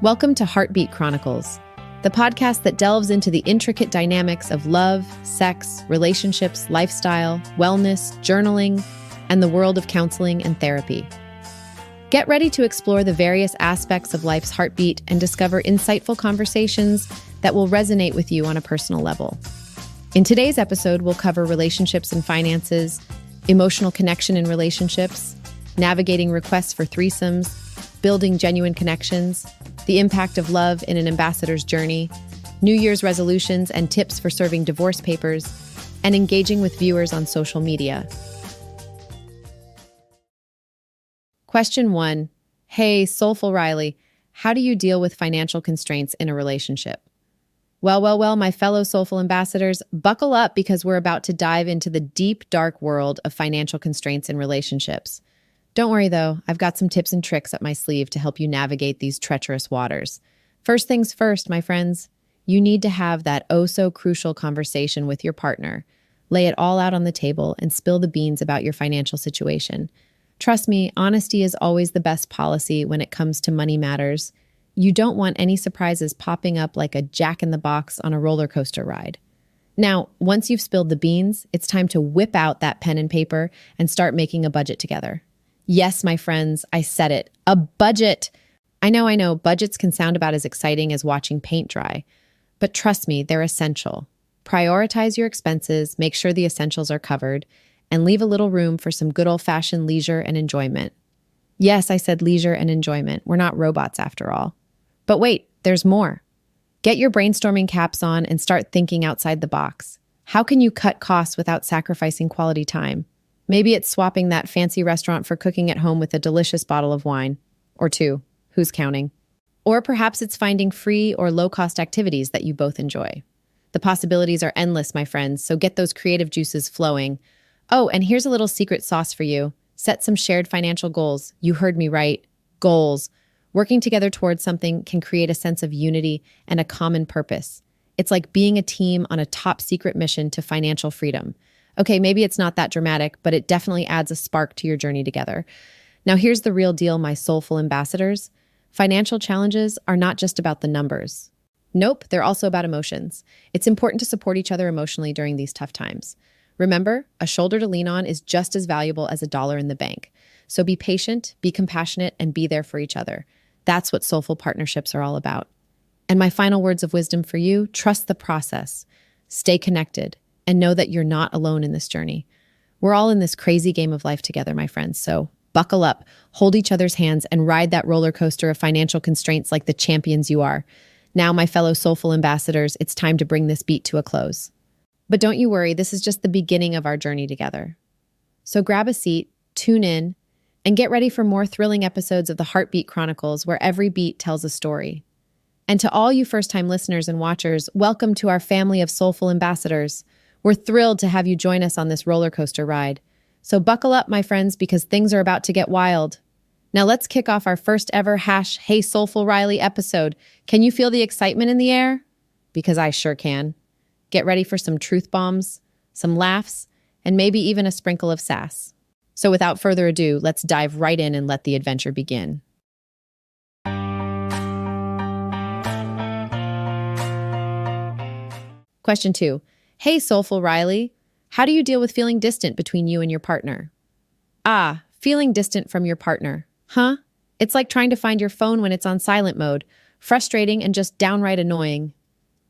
Welcome to Heartbeat Chronicles, the podcast that delves into the intricate dynamics of love, sex, relationships, lifestyle, wellness, journaling, and the world of counseling and therapy. Get ready to explore the various aspects of life's heartbeat and discover insightful conversations that will resonate with you on a personal level. In today's episode, we'll cover relationships and finances, emotional connection in relationships, navigating requests for threesomes, building genuine connections, the impact of love in an ambassador's journey, New Year's resolutions and tips for serving divorce papers, and engaging with viewers on social media. Question 1. Hey, Soulful Riley, how do you deal with financial constraints in a relationship? Well, my fellow Soulful ambassadors, buckle up because we're about to dive into the deep, dark world of financial constraints in relationships. Don't worry though, I've got some tips and tricks up my sleeve to help you navigate these treacherous waters. First things first, my friends, you need to have that oh-so-crucial conversation with your partner. Lay it all out on the table and spill the beans about your financial situation. Trust me, honesty is always the best policy when it comes to money matters. You don't want any surprises popping up like a jack-in-the-box on a roller coaster ride. Now, once you've spilled the beans, it's time to whip out that pen and paper and start making a budget together. Yes, my friends, I said it. A budget! I know, budgets can sound about as exciting as watching paint dry. But trust me, they're essential. Prioritize your expenses, make sure the essentials are covered, and leave a little room for some good old-fashioned leisure and enjoyment. Yes, I said leisure and enjoyment. We're not robots after all. But wait, there's more. Get your brainstorming caps on and start thinking outside the box. How can you cut costs without sacrificing quality time? Maybe it's swapping that fancy restaurant for cooking at home with a delicious bottle of wine. Or two. Who's counting? Or perhaps it's finding free or low-cost activities that you both enjoy. The possibilities are endless, my friends, so get those creative juices flowing. Oh, and here's a little secret sauce for you. Set some shared financial goals. You heard me right. Goals. Working together towards something can create a sense of unity and a common purpose. It's like being a team on a top secret mission to financial freedom. Okay, maybe it's not that dramatic, but it definitely adds a spark to your journey together. Now here's the real deal, my soulful ambassadors. Financial challenges are not just about the numbers. Nope, they're also about emotions. It's important to support each other emotionally during these tough times. Remember, a shoulder to lean on is just as valuable as a dollar in the bank. So be patient, be compassionate, and be there for each other. That's what soulful partnerships are all about. And my final words of wisdom for you, trust the process, stay connected, and know that you're not alone in this journey. We're all in this crazy game of life together, my friends, so buckle up, hold each other's hands, and ride that roller coaster of financial constraints like the champions you are. Now, my fellow soulful ambassadors, it's time to bring this beat to a close. But don't you worry, this is just the beginning of our journey together. So grab a seat, tune in, and get ready for more thrilling episodes of the Heartbeat Chronicles where every beat tells a story. And to all you first-time listeners and watchers, welcome to our family of soulful ambassadors. We're thrilled to have you join us on this roller coaster ride. So buckle up, my friends, because things are about to get wild. Now let's kick off our first ever Hey Soulful Riley episode. Can you feel the excitement in the air? Because I sure can. Get ready for some truth bombs, some laughs, and maybe even a sprinkle of sass. So without further ado, let's dive right in and let the adventure begin. Question 2. Hey, Soulful Riley, how do you deal with feeling distant between you and your partner? Feeling distant from your partner. Huh? It's like trying to find your phone when it's on silent mode. Frustrating and just downright annoying.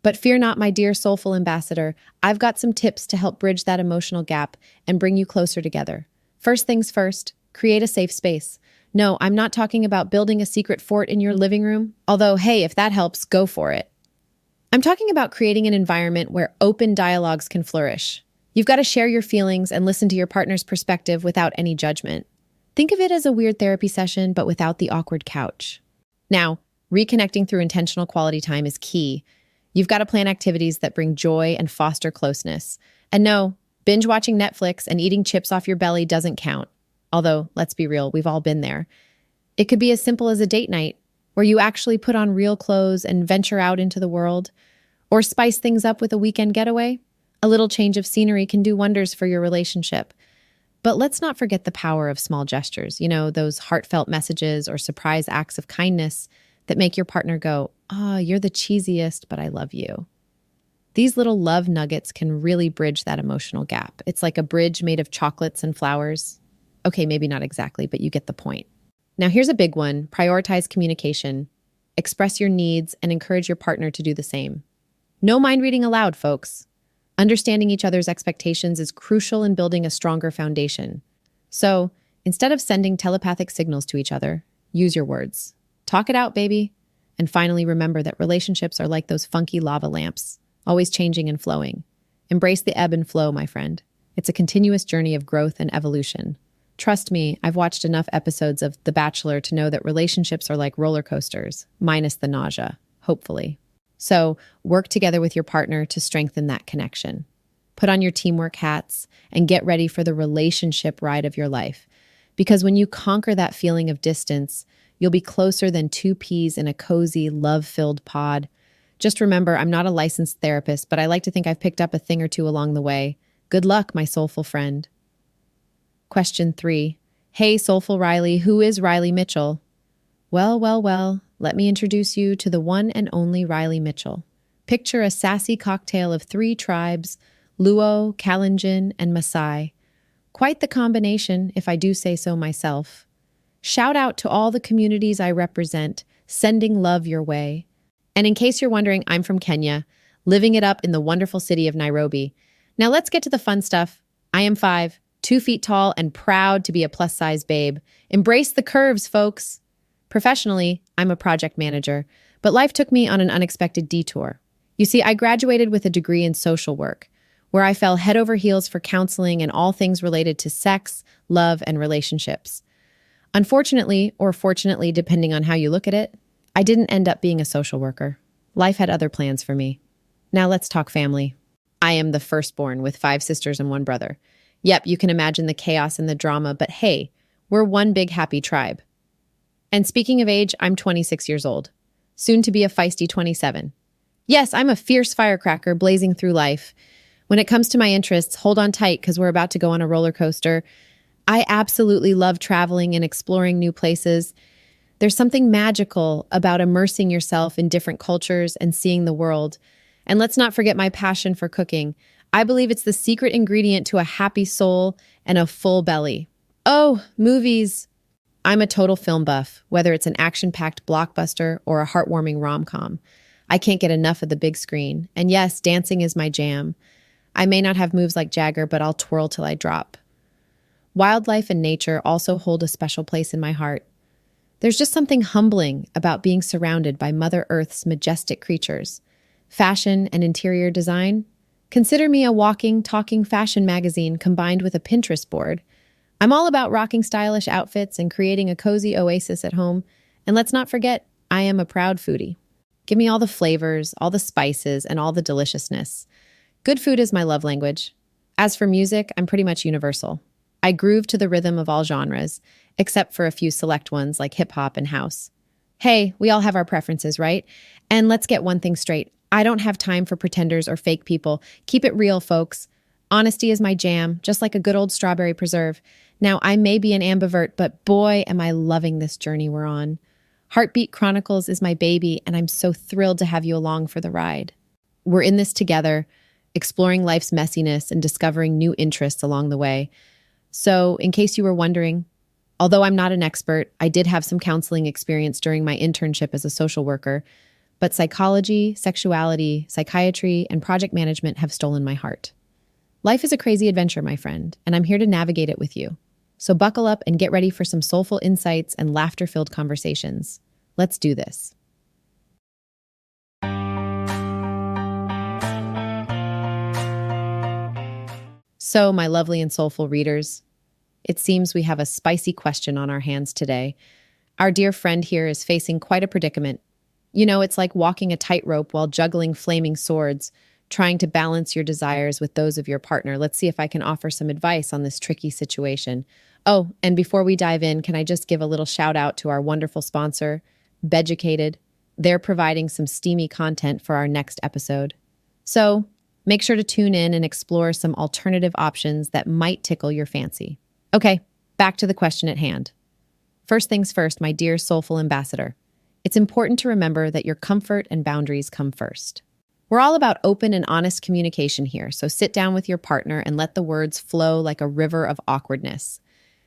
But fear not, my dear soulful ambassador. I've got some tips to help bridge that emotional gap and bring you closer together. First things first, create a safe space. No, I'm not talking about building a secret fort in your living room. Although, hey, if that helps, go for it. I'm talking about creating an environment where open dialogues can flourish. You've got to share your feelings and listen to your partner's perspective without any judgment. Think of it as a weird therapy session, but without the awkward couch. Now, reconnecting through intentional quality time is key. You've got to plan activities that bring joy and foster closeness. And no, binge watching Netflix and eating chips off your belly doesn't count. Although, let's be real, we've all been there. It could be as simple as a date night, where you actually put on real clothes and venture out into the world. Or spice things up with a weekend getaway. A little change of scenery can do wonders for your relationship. But let's not forget the power of small gestures, those heartfelt messages or surprise acts of kindness that make your partner go, "Oh, you're the cheesiest, but I love you." These little love nuggets can really bridge that emotional gap. It's like a bridge made of chocolates and flowers. Okay, maybe not exactly, but you get the point. Now, here's a big one. Prioritize communication. Express your needs and encourage your partner to do the same. No mind reading aloud, folks. Understanding each other's expectations is crucial in building a stronger foundation. So, instead of sending telepathic signals to each other, use your words. Talk it out, baby. And finally, remember that relationships are like those funky lava lamps, always changing and flowing. Embrace the ebb and flow, my friend. It's a continuous journey of growth and evolution. Trust me, I've watched enough episodes of The Bachelor to know that relationships are like roller coasters, minus the nausea, hopefully. So, work together with your partner to strengthen that connection. Put on your teamwork hats and get ready for the relationship ride of your life. Because when you conquer that feeling of distance, you'll be closer than two peas in a cozy, love-filled pod. Just remember, I'm not a licensed therapist, but I like to think I've picked up a thing or two along the way. Good luck, my soulful friend. Question 3. Hey, soulful Riley, who is Riley Mitchell? Well, let me introduce you to the one and only Riley Mitchell. Picture a sassy cocktail of 3 tribes, Luo, Kalenjin, and Maasai. Quite the combination, if I do say so myself. Shout out to all the communities I represent, sending love your way. And in case you're wondering, I'm from Kenya, living it up in the wonderful city of Nairobi. Now let's get to the fun stuff. I am 5, 2 feet tall, and proud to be a plus-size babe. Embrace the curves, folks. Professionally, I'm a project manager, but life took me on an unexpected detour. You see, I graduated with a degree in social work, where I fell head over heels for counseling and all things related to sex, love, and relationships. Unfortunately, or fortunately, depending on how you look at it, I didn't end up being a social worker. Life had other plans for me. Now let's talk family. I am the firstborn with 5 sisters and 1 brother. Yep, you can imagine the chaos and the drama, but hey, we're one big happy tribe. And speaking of age, I'm 26 years old, soon to be a feisty 27. Yes, I'm a fierce firecracker blazing through life. When it comes to my interests, hold on tight because we're about to go on a roller coaster. I absolutely love traveling and exploring new places. There's something magical about immersing yourself in different cultures and seeing the world. And let's not forget my passion for cooking. I believe it's the secret ingredient to a happy soul and a full belly. Oh, movies. I'm a total film buff, whether it's an action-packed blockbuster or a heartwarming rom-com. I can't get enough of the big screen. And yes, dancing is my jam. I may not have moves like Jagger, but I'll twirl till I drop. Wildlife and nature also hold a special place in my heart. There's just something humbling about being surrounded by Mother Earth's majestic creatures. Fashion and interior design? Consider me a walking, talking fashion magazine combined with a Pinterest board. I'm all about rocking stylish outfits and creating a cozy oasis at home. And let's not forget, I am a proud foodie. Give me all the flavors, all the spices, and all the deliciousness. Good food is my love language. As for music, I'm pretty much universal. I groove to the rhythm of all genres, except for a few select ones like hip-hop and house. Hey, we all have our preferences, right? And let's get one thing straight. I don't have time for pretenders or fake people. Keep it real, folks. Honesty is my jam, just like a good old strawberry preserve. Now, I may be an ambivert, but boy, am I loving this journey we're on. Heartbeat Chronicles is my baby, and I'm so thrilled to have you along for the ride. We're in this together, exploring life's messiness and discovering new interests along the way. So, in case you were wondering, although I'm not an expert, I did have some counseling experience during my internship as a social worker, but psychology, sexuality, psychiatry, and project management have stolen my heart. Life is a crazy adventure, my friend, and I'm here to navigate it with you. So buckle up and get ready for some soulful insights and laughter-filled conversations. Let's do this. So, my lovely and soulful readers, it seems we have a spicy question on our hands today. Our dear friend here is facing quite a predicament. You know, it's like walking a tightrope while juggling flaming swords, trying to balance your desires with those of your partner. Let's see if I can offer some advice on this tricky situation. Oh, and before we dive in, can I just give a little shout out to our wonderful sponsor, Beducated. They're providing some steamy content for our next episode. So, make sure to tune in and explore some alternative options that might tickle your fancy. Okay, back to the question at hand. First things first, my dear soulful ambassador. It's important to remember that your comfort and boundaries come first. We're all about open and honest communication here, so sit down with your partner and let the words flow like a river of awkwardness.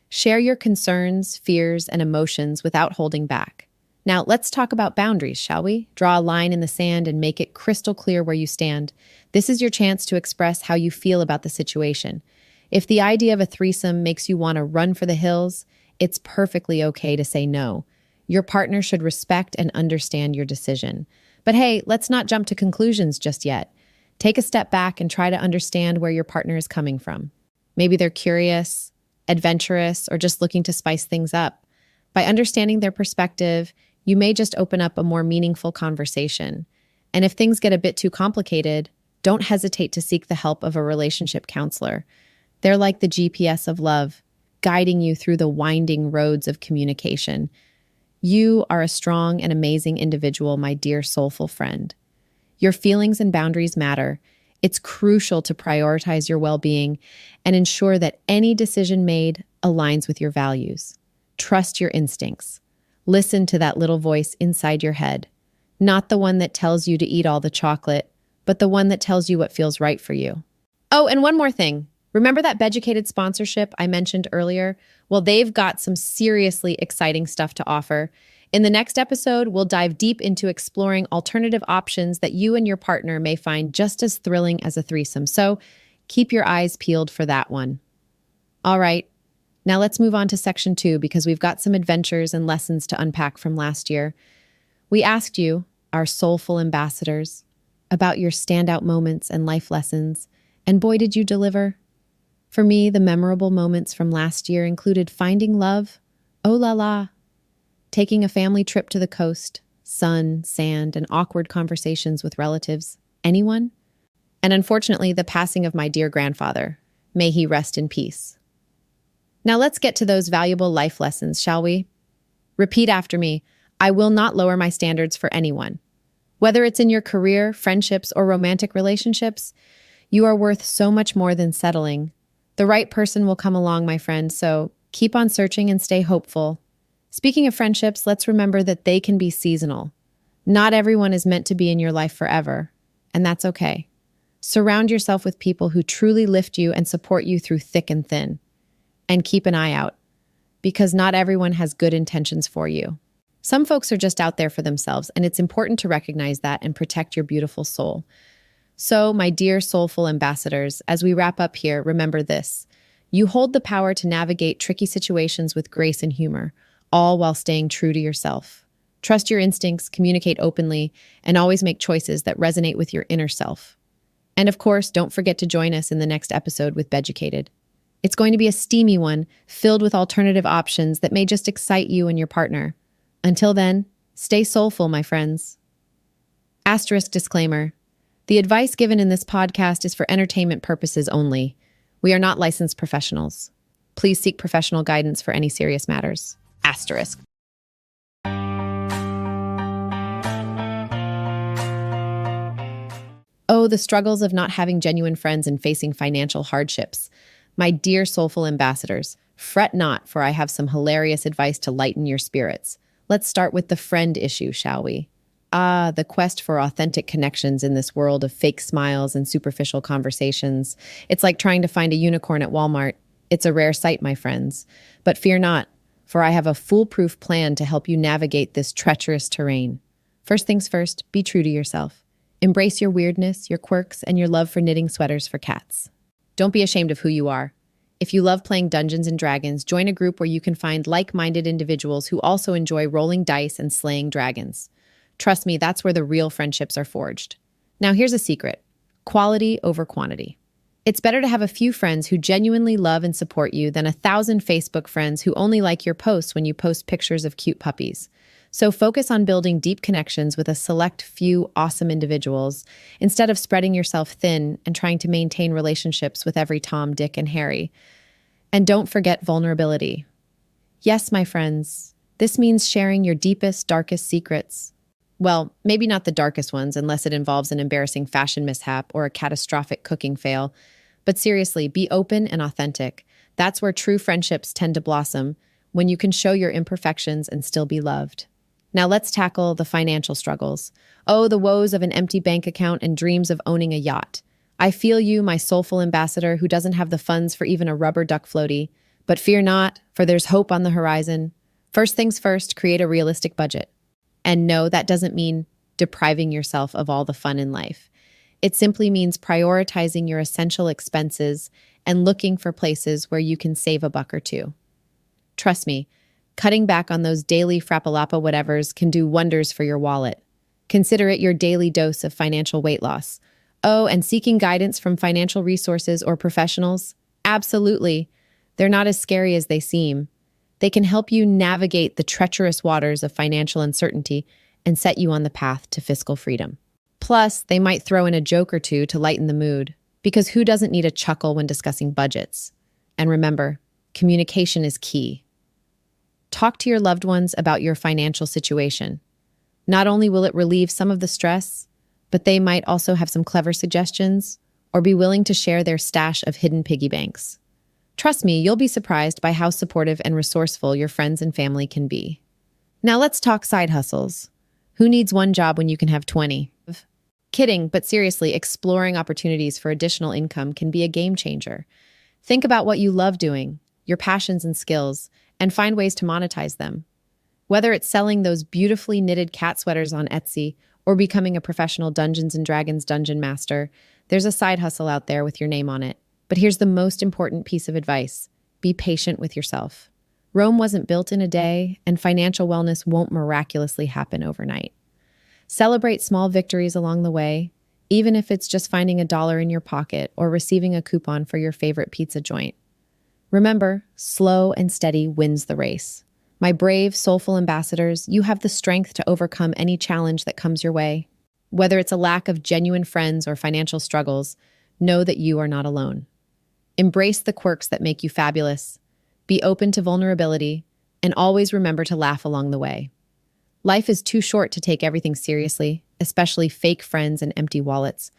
Share your concerns, fears, and emotions without holding back. Now, let's talk about boundaries, shall we? Draw a line in the sand and make it crystal clear where you stand. This is your chance to express how you feel about the situation. If the idea of a threesome makes you want to run for the hills, it's perfectly okay to say no. Your partner should respect and understand your decision. But hey, let's not jump to conclusions just yet. Take a step back and try to understand where your partner is coming from. Maybe they're curious, adventurous, or just looking to spice things up. By understanding their perspective, you may just open up a more meaningful conversation. And if things get a bit too complicated, don't hesitate to seek the help of a relationship counselor. They're like the GPS of love, guiding you through the winding roads of communication. You are a strong and amazing individual, my dear soulful friend. Your feelings and boundaries matter. It's crucial to prioritize your well-being and ensure that any decision made aligns with your values. Trust your instincts. Listen to that little voice inside your head, not the one that tells you to eat all the chocolate, but the one that tells you what feels right for you. Oh, and one more thing. Remember that Beducated sponsorship I mentioned earlier? Well, they've got some seriously exciting stuff to offer. In the next episode, we'll dive deep into exploring alternative options that you and your partner may find just as thrilling as a threesome. So keep your eyes peeled for that one. All right, now let's move on to section 2 because we've got some adventures and lessons to unpack from last year. We asked you, our soulful ambassadors, about your standout moments and life lessons, and boy, did you deliver. For me, the memorable moments from last year included finding love, oh la la, taking a family trip to the coast, sun, sand, and awkward conversations with relatives. Anyone? And unfortunately, the passing of my dear grandfather. May he rest in peace. Now let's get to those valuable life lessons, shall we? Repeat after me. I will not lower my standards for anyone. Whether it's in your career, friendships, or romantic relationships, you are worth so much more than settling. The right person will come along, my friend, so keep on searching and stay hopeful. Speaking of friendships, let's remember that they can be seasonal. Not everyone is meant to be in your life forever, and that's okay. Surround yourself with people who truly lift you and support you through thick and thin. And keep an eye out, because not everyone has good intentions for you. Some folks are just out there for themselves, and it's important to recognize that and protect your beautiful soul. So, my dear soulful ambassadors, as we wrap up here, remember this. You hold the power to navigate tricky situations with grace and humor, all while staying true to yourself. Trust your instincts, communicate openly, and always make choices that resonate with your inner self. And of course, don't forget to join us in the next episode with Beducated. It's going to be a steamy one, filled with alternative options that may just excite you and your partner. Until then, stay soulful, my friends. Asterisk disclaimer. The advice given in this podcast is for entertainment purposes only. We are not licensed professionals. Please seek professional guidance for any serious matters. Asterisk. Oh, the struggles of not having genuine friends and facing financial hardships. My dear soulful ambassadors, fret not, for I have some hilarious advice to lighten your spirits. Let's start with the friend issue, shall we? Ah, the quest for authentic connections in this world of fake smiles and superficial conversations. It's like trying to find a unicorn at Walmart. It's a rare sight, my friends. But fear not, for I have a foolproof plan to help you navigate this treacherous terrain. First things first, be true to yourself. Embrace your weirdness, your quirks, and your love for knitting sweaters for cats. Don't be ashamed of who you are. If you love playing Dungeons and Dragons, join a group where you can find like-minded individuals who also enjoy rolling dice and slaying dragons. Trust me, that's where the real friendships are forged. Now here's a secret. Quality over quantity. It's better to have a few friends who genuinely love and support you than 1,000 Facebook friends who only like your posts when you post pictures of cute puppies. So focus on building deep connections with a select few awesome individuals instead of spreading yourself thin and trying to maintain relationships with every Tom, Dick, and Harry. And don't forget vulnerability. Yes, my friends, this means sharing your deepest, darkest secrets. Well, maybe not the darkest ones unless it involves an embarrassing fashion mishap or a catastrophic cooking fail. But seriously, be open and authentic. That's where true friendships tend to blossom, when you can show your imperfections and still be loved. Now let's tackle the financial struggles. Oh, the woes of an empty bank account and dreams of owning a yacht. I feel you, my soulful ambassador who doesn't have the funds for even a rubber duck floaty. But fear not, for there's hope on the horizon. First things first, create a realistic budget. And no, that doesn't mean depriving yourself of all the fun in life. It simply means prioritizing your essential expenses and looking for places where you can save a buck or two. Trust me, cutting back on those daily frappalapa whatevers can do wonders for your wallet. Consider it your daily dose of financial weight loss. Oh, and seeking guidance from financial resources or professionals? Absolutely. They're not as scary as they seem. They can help you navigate the treacherous waters of financial uncertainty and set you on the path to fiscal freedom. Plus, they might throw in a joke or two to lighten the mood, because who doesn't need a chuckle when discussing budgets? And remember, communication is key. Talk to your loved ones about your financial situation. Not only will it relieve some of the stress, but they might also have some clever suggestions or be willing to share their stash of hidden piggy banks. Trust me, you'll be surprised by how supportive and resourceful your friends and family can be. Now let's talk side hustles. Who needs one job when you can have 20? Kidding, but seriously, exploring opportunities for additional income can be a game changer. Think about what you love doing, your passions and skills, and find ways to monetize them. Whether it's selling those beautifully knitted cat sweaters on Etsy or becoming a professional Dungeons & Dragons dungeon master, there's a side hustle out there with your name on it. But here's the most important piece of advice. Be patient with yourself. Rome wasn't built in a day, and financial wellness won't miraculously happen overnight. Celebrate small victories along the way, even if it's just finding $1 in your pocket or receiving a coupon for your favorite pizza joint. Remember, slow and steady wins the race. My brave, soulful ambassadors, you have the strength to overcome any challenge that comes your way. Whether it's a lack of genuine friends or financial struggles, know that you are not alone. Embrace the quirks that make you fabulous. Be open to vulnerability, and always remember to laugh along the way. Life is too short to take everything seriously, especially fake friends and empty wallets.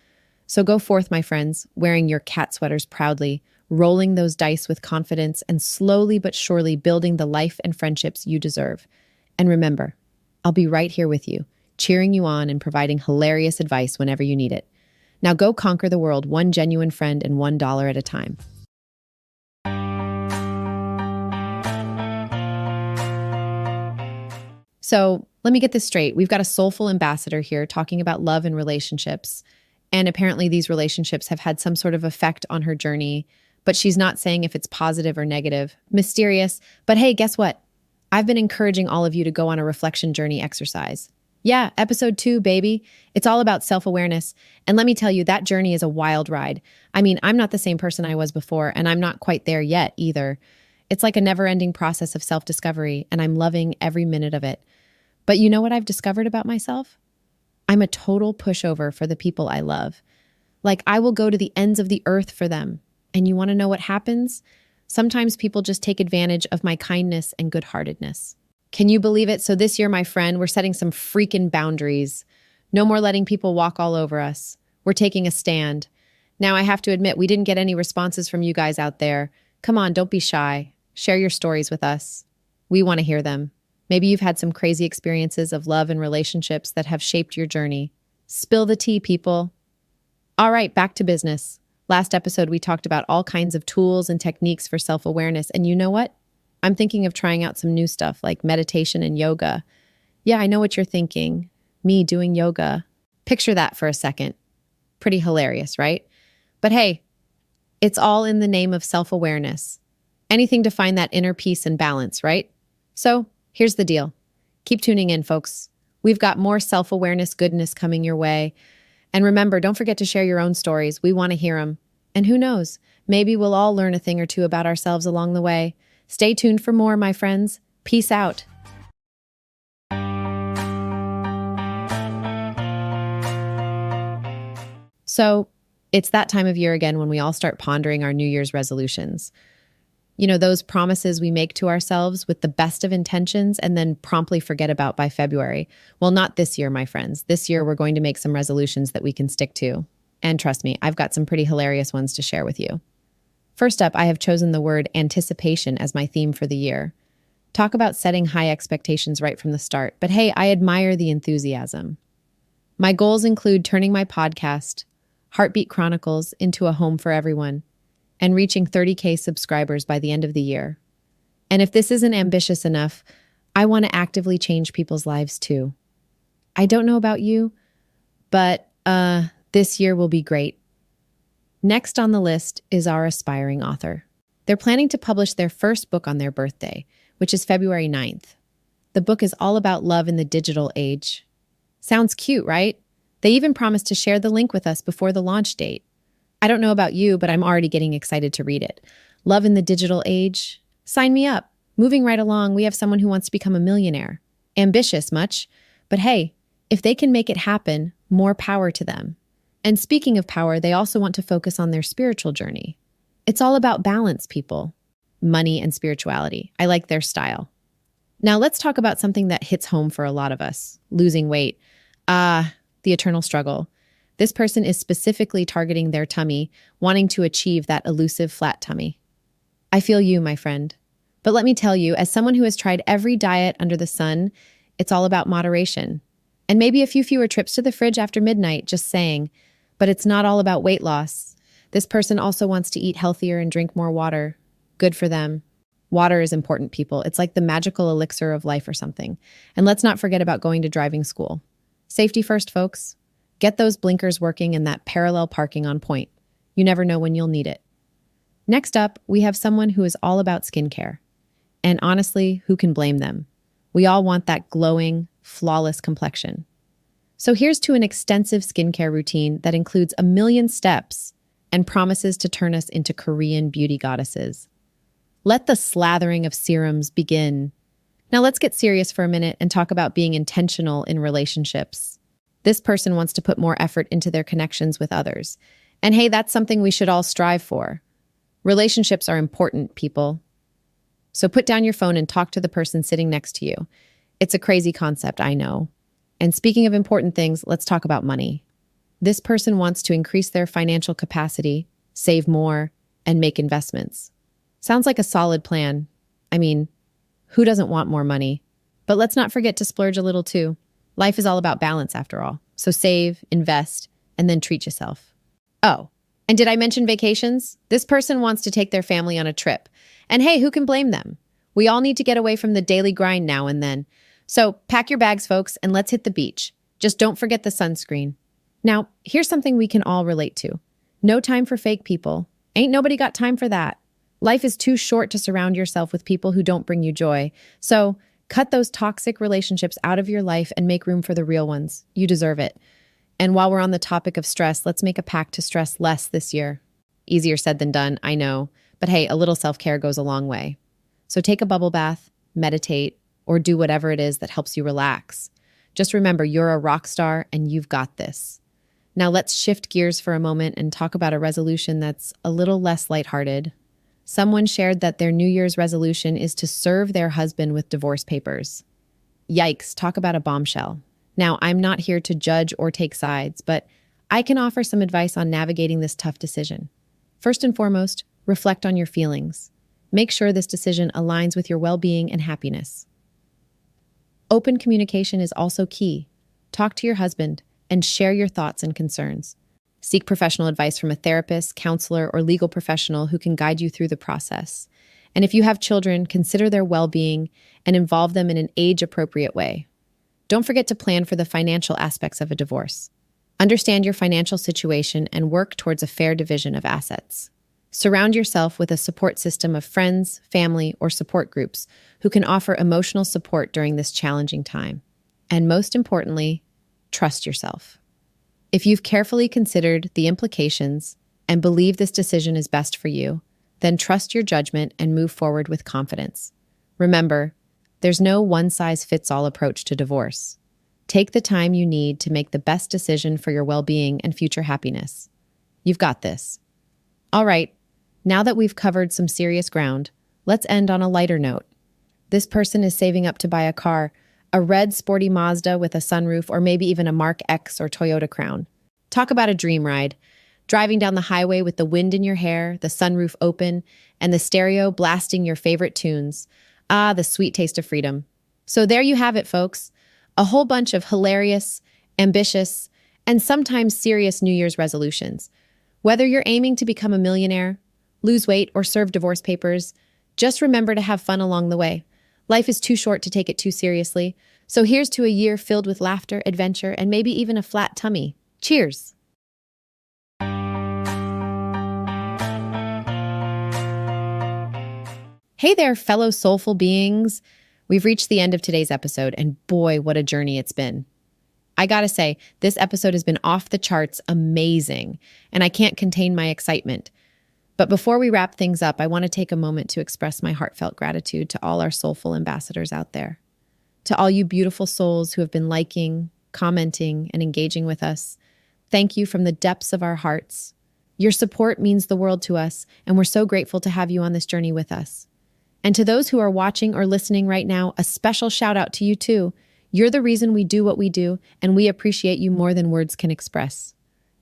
So go forth, my friends, wearing your cat sweaters proudly, rolling those dice with confidence, and slowly but surely building the life and friendships you deserve. And remember, I'll be right here with you, cheering you on and providing hilarious advice whenever you need it. Now go conquer the world, one genuine friend and $1 at a time. So let me get this straight. We've got a soulful ambassador here talking about love and relationships. And apparently these relationships have had some sort of effect on her journey, but she's not saying if it's positive or negative. Mysterious. But hey, guess what? I've been encouraging all of you to go on a reflection journey exercise. Yeah, episode 2, baby. It's all about self-awareness. And let me tell you, that journey is a wild ride. I mean, I'm not the same person I was before, and I'm not quite there yet either. It's like a never-ending process of self-discovery, and I'm loving every minute of it. But you know what I've discovered about myself? I'm a total pushover for the people I love. Like, I will go to the ends of the earth for them. And you want to know what happens? Sometimes people just take advantage of my kindness and good-heartedness. Can you believe it? So this year, my friend, we're setting some freaking boundaries. No more letting people walk all over us. We're taking a stand. Now, I have to admit, we didn't get any responses from you guys out there. Come on, don't be shy. Share your stories with us. We want to hear them. Maybe you've had some crazy experiences of love and relationships that have shaped your journey. Spill the tea, people. All right, back to business. Last episode, we talked about all kinds of tools and techniques for self-awareness. And you know what? I'm thinking of trying out some new stuff like meditation and yoga. Yeah, I know what you're thinking. Me doing yoga. Picture that for a second. Pretty hilarious, right? But hey, it's all in the name of self-awareness. Anything to find that inner peace and balance, right? So here's the deal. Keep tuning in, folks. We've got more self-awareness goodness coming your way. And remember, don't forget to share your own stories. We want to hear them. And who knows, maybe we'll all learn a thing or two about ourselves along the way. Stay tuned for more, my friends. Peace out. So it's that time of year again when we all start pondering our New Year's resolutions. You know, those promises we make to ourselves with the best of intentions and then promptly forget about by February. Well, not this year, my friends. This year, we're going to make some resolutions that we can stick to. And trust me, I've got some pretty hilarious ones to share with you. First up, I have chosen the word anticipation as my theme for the year. Talk about setting high expectations right from the start. But hey, I admire the enthusiasm. My goals include turning my podcast, Heartbeat Chronicles, into a home for everyone and reaching 30K subscribers by the end of the year. And if this isn't ambitious enough, I want to actively change people's lives too. I don't know about you, but this year will be great. Next on the list is our aspiring author. They're planning to publish their first book on their birthday, which is February 9th. The book is all about love in the digital age. Sounds cute, right? They even promised to share the link with us before the launch date. I don't know about you, but I'm already getting excited to read it. Love in the digital age? Sign me up. Moving right along, we have someone who wants to become a millionaire. Ambitious, much? But hey, if they can make it happen, more power to them. And speaking of power, they also want to focus on their spiritual journey. It's all about balance, people. Money and spirituality. I like their style. Now let's talk about something that hits home for a lot of us. Losing weight. The eternal struggle. This person is specifically targeting their tummy, wanting to achieve that elusive flat tummy. I feel you, my friend. But let me tell you, as someone who has tried every diet under the sun, it's all about moderation. And maybe a few fewer trips to the fridge after midnight, just saying. But it's not all about weight loss. This person also wants to eat healthier and drink more water. Good for them. Water is important, people. It's like the magical elixir of life or something. And let's not forget about going to driving school. Safety first, folks. Get those blinkers working and that parallel parking on point. You never know when you'll need it. Next up, we have someone who is all about skincare. And honestly, who can blame them? We all want that glowing, flawless complexion. So here's to an extensive skincare routine that includes a million steps and promises to turn us into Korean beauty goddesses. Let the slathering of serums begin. Now let's get serious for a minute and talk about being intentional in relationships. This person wants to put more effort into their connections with others. And hey, that's something we should all strive for. Relationships are important, people. So put down your phone and talk to the person sitting next to you. It's a crazy concept, I know. And speaking of important things, let's talk about money. This person wants to increase their financial capacity, save more, and make investments. Sounds like a solid plan. I mean, who doesn't want more money? But let's not forget to splurge a little too. Life is all about balance after all. So save, invest, and then treat yourself. Oh, and did I mention vacations? This person wants to take their family on a trip. And hey, who can blame them? We all need to get away from the daily grind now and then. So pack your bags, folks, and let's hit the beach. Just don't forget the sunscreen. Now, here's something we can all relate to. No time for fake people. Ain't nobody got time for that. Life is too short to surround yourself with people who don't bring you joy. So cut those toxic relationships out of your life and make room for the real ones. You deserve it. And while we're on the topic of stress, let's make a pact to stress less this year. Easier said than done, I know. But hey, a little self-care goes a long way. So take a bubble bath, meditate, or do whatever it is that helps you relax. Just remember, you're a rock star and you've got this. Now let's shift gears for a moment and talk about a resolution that's a little less lighthearted. Someone shared that their New Year's resolution is to serve their husband with divorce papers. Yikes, talk about a bombshell. Now, I'm not here to judge or take sides, but I can offer some advice on navigating this tough decision. First and foremost, reflect on your feelings. Make sure this decision aligns with your well-being and happiness. Open communication is also key. Talk to your husband and share your thoughts and concerns. Seek professional advice from a therapist, counselor, or legal professional who can guide you through the process. And if you have children, consider their well-being and involve them in an age-appropriate way. Don't forget to plan for the financial aspects of a divorce. Understand your financial situation and work towards a fair division of assets. Surround yourself with a support system of friends, family, or support groups who can offer emotional support during this challenging time. And most importantly, trust yourself. If you've carefully considered the implications and believe this decision is best for you, then trust your judgment and move forward with confidence. Remember, there's no one-size-fits-all approach to divorce. Take the time you need to make the best decision for your well-being and future happiness. You've got this. All right, now that we've covered some serious ground, let's end on a lighter note. This person is saving up to buy a car, a red sporty Mazda with a sunroof, or maybe even a Mark X or Toyota Crown. Talk about a dream ride. Driving down the highway with the wind in your hair, the sunroof open, and the stereo blasting your favorite tunes. Ah, the sweet taste of freedom. So there you have it, folks. A whole bunch of hilarious, ambitious, and sometimes serious New Year's resolutions. Whether you're aiming to become a millionaire, lose weight, or serve divorce papers, just remember to have fun along the way. Life is too short to take it too seriously. So here's to a year filled with laughter, adventure, and maybe even a flat tummy. Cheers! Hey there, fellow soulful beings. We've reached the end of today's episode, and boy, what a journey it's been. I gotta say, this episode has been off the charts amazing, and I can't contain my excitement. But before we wrap things up, I want to take a moment to express my heartfelt gratitude to all our soulful ambassadors out there. To all you beautiful souls who have been liking, commenting, and engaging with us, thank you from the depths of our hearts. Your support means the world to us, and we're so grateful to have you on this journey with us. And to those who are watching or listening right now, a special shout out to you too. You're the reason we do what we do, and we appreciate you more than words can express.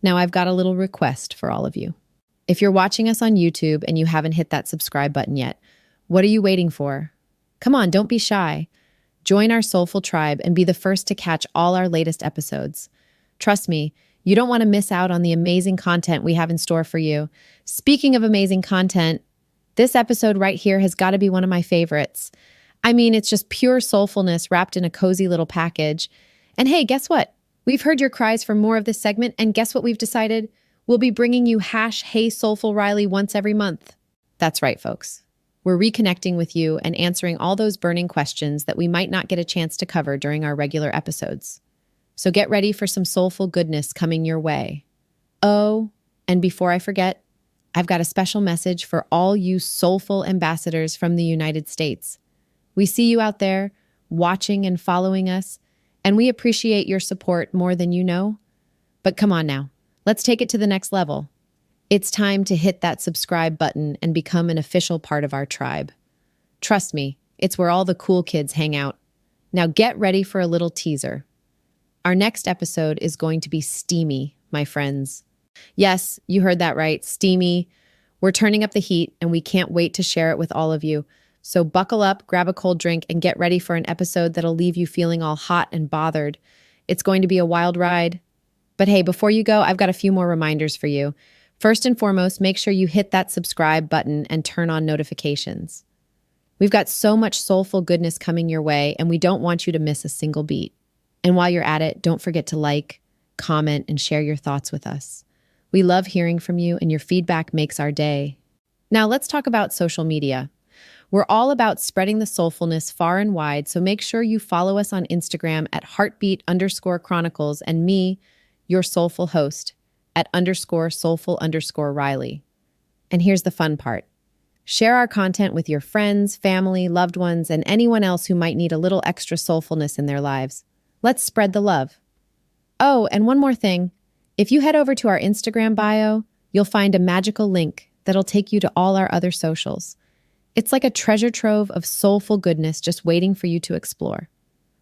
Now I've got a little request for all of you. If you're watching us on YouTube and you haven't hit that subscribe button yet, what are you waiting for? Come on, don't be shy. Join our soulful tribe and be the first to catch all our latest episodes. Trust me, you don't want to miss out on the amazing content we have in store for you. Speaking of amazing content, this episode right here has got to be one of my favorites. I mean, it's just pure soulfulness wrapped in a cozy little package. And hey, guess what? We've heard your cries for more of this segment, and guess what we've decided? We'll be bringing you Hey Soulful Riley once every month. That's right, folks. We're reconnecting with you and answering all those burning questions that we might not get a chance to cover during our regular episodes. So get ready for some soulful goodness coming your way. Oh, and before I forget, I've got a special message for all you soulful ambassadors from the United States. We see you out there watching and following us, and we appreciate your support more than you know. But come on now, let's take it to the next level. It's time to hit that subscribe button and become an official part of our tribe. Trust me, it's where all the cool kids hang out. Now get ready for a little teaser. Our next episode is going to be steamy, my friends. Yes, you heard that right, steamy. We're turning up the heat, and we can't wait to share it with all of you. So buckle up, grab a cold drink, and get ready for an episode that'll leave you feeling all hot and bothered. It's going to be a wild ride. But hey, before you go, I've got a few more reminders for you. First and foremost, make sure you hit that subscribe button and turn on notifications. We've got so much soulful goodness coming your way, and we don't want you to miss a single beat. And while you're at it, don't forget to like, comment, and share your thoughts with us. We love hearing from you, and your feedback makes our day. Now let's talk about social media. We're all about spreading the soulfulness far and wide, so make sure you follow us on Instagram at Heartbeat_Chronicles and me, your soulful host, at _soulful_Riley. And here's the fun part. Share our content with your friends, family, loved ones, and anyone else who might need a little extra soulfulness in their lives. Let's spread the love. Oh, and one more thing. If you head over to our Instagram bio, you'll find a magical link that'll take you to all our other socials. It's like a treasure trove of soulful goodness just waiting for you to explore.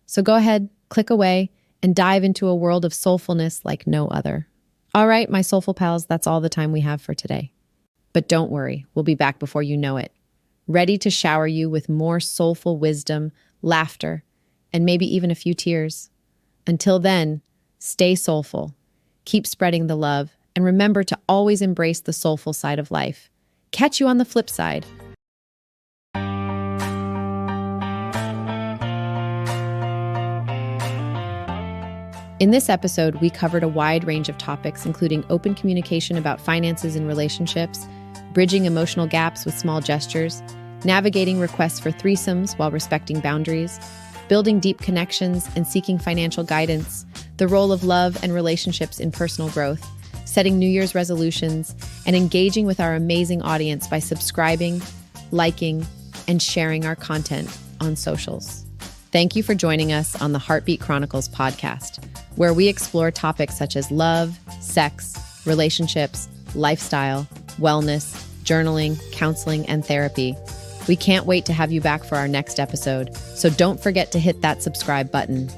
So go ahead, click away, and dive into a world of soulfulness like no other. All right, my soulful pals, that's all the time we have for today. But don't worry, we'll be back before you know it, ready to shower you with more soulful wisdom, laughter, and maybe even a few tears. Until then, stay soulful. Keep spreading the love, and remember to always embrace the soulful side of life. Catch you on the flip side. In this episode, we covered a wide range of topics, including open communication about finances and relationships, bridging emotional gaps with small gestures, navigating requests for threesomes while respecting boundaries, building deep connections and seeking financial guidance, the role of love and relationships in personal growth, setting New Year's resolutions, and engaging with our amazing audience by subscribing, liking, and sharing our content on socials. Thank you for joining us on the Heartbeat Chronicles podcast, where we explore topics such as love, sex, relationships, lifestyle, wellness, journaling, counseling, and therapy. We can't wait to have you back for our next episode, so don't forget to hit that subscribe button.